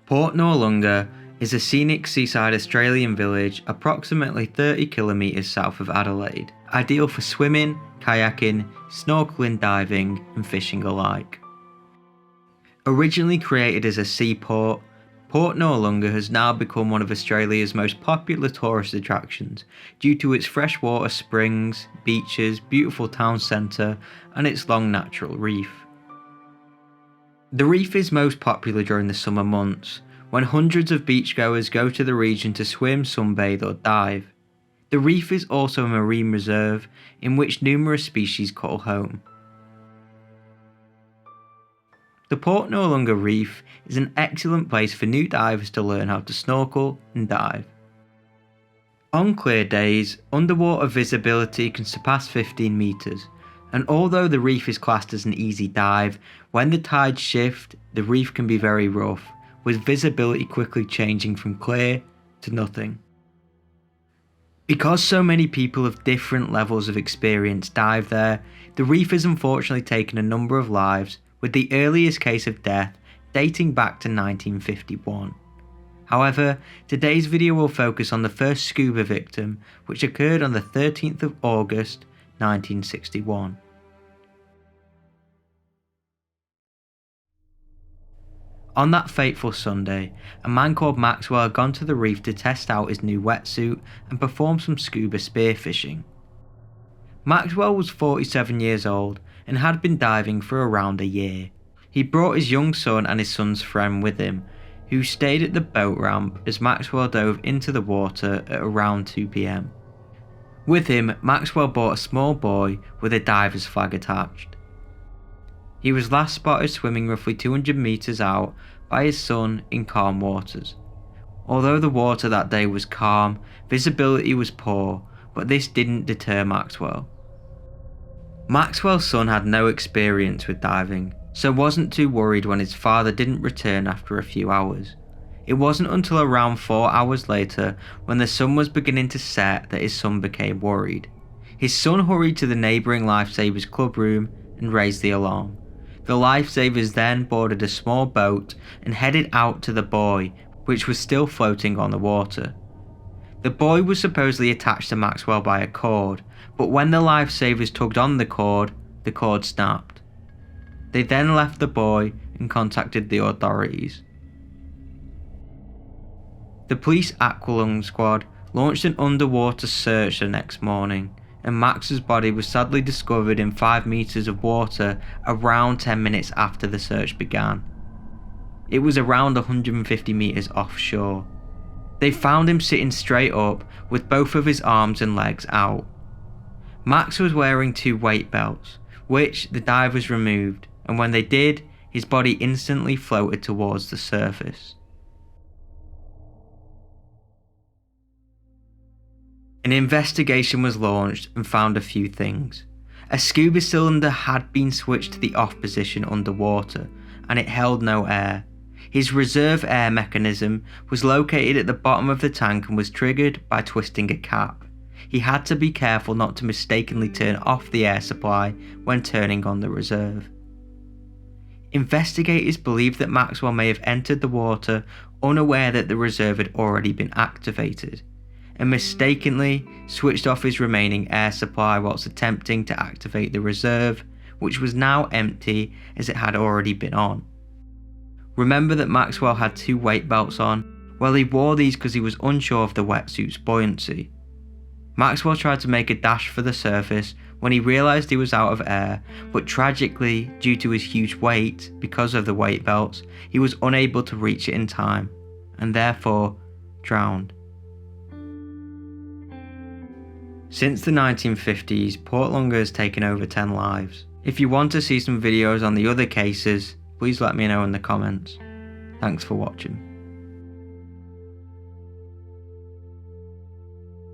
Port Noarlunga is a scenic seaside Australian village approximately 30 kilometres south of Adelaide, ideal for swimming, kayaking, snorkeling, diving and fishing alike. Originally created as a seaport, Port Noarlunga has now become one of Australia's most popular tourist attractions due to its freshwater springs, beaches, beautiful town centre and its long natural reef. The reef is most popular during the summer months, when hundreds of beachgoers go to the region to swim, sunbathe or dive. The reef is also a marine reserve in which numerous species call home. The Port Noarlunga Reef is an excellent place for new divers to learn how to snorkel and dive. On clear days, underwater visibility can surpass 15 metres, and although the reef is classed as an easy dive, when the tides shift, the reef can be very rough, with visibility quickly changing from clear to nothing. Because so many people of different levels of experience dive there, the reef has unfortunately taken a number of lives, with the earliest case of death dating back to 1951. However, today's video will focus on the first scuba victim, which occurred on the 13th of August 1961. On that fateful Sunday, a man called Maxwell had gone to the reef to test out his new wetsuit and perform some scuba spearfishing. Maxwell was 47 years old and had been diving for around a year. He brought his young son and his son's friend with him, who stayed at the boat ramp as Maxwell dove into the water at around 2 PM. With him, Maxwell brought a small buoy with a diver's flag attached. He was last spotted swimming roughly 200 metres out by his son in calm waters. Although the water that day was calm, visibility was poor, but this didn't deter Maxwell. Maxwell's son had no experience with diving, so wasn't too worried when his father didn't return after a few hours. It wasn't until around 4 hours later, when the sun was beginning to set, that his son became worried. His son hurried to the neighbouring Lifesavers club room and raised the alarm. The Lifesavers then boarded a small boat and headed out to the buoy, which was still floating on the water. The buoy was supposedly attached to Maxwell by a cord, but when the Lifesavers tugged on the cord snapped. They then left the buoy and contacted the authorities. The police Aqualung squad launched an underwater search the next morning, and Max's body was sadly discovered in 5 metres of water around 10 minutes after the search began. It was around 150 metres offshore. They found him sitting straight up with both of his arms and legs out. Max was wearing 2 weight belts, which the divers removed, and when they did, his body instantly floated towards the surface. An investigation was launched and found a few things. A scuba cylinder had been switched to the off position underwater, and it held no air. His reserve air mechanism was located at the bottom of the tank and was triggered by twisting a cap. He had to be careful not to mistakenly turn off the air supply when turning on the reserve. Investigators believe that Maxwell may have entered the water unaware that the reserve had already been activated, and mistakenly switched off his remaining air supply whilst attempting to activate the reserve, which was now empty as it had already been on. Remember that Maxwell had 2 weight belts on? Well, he wore these because he was unsure of the wetsuit's buoyancy. Maxwell tried to make a dash for the surface when he realised he was out of air, but tragically, due to his huge weight, because of the weight belts, he was unable to reach it in time, and therefore drowned. Since the 1950s, Port Noarlunga has taken over 10 lives. If you want to see some videos on the other cases, please let me know in the comments. Thanks for watching.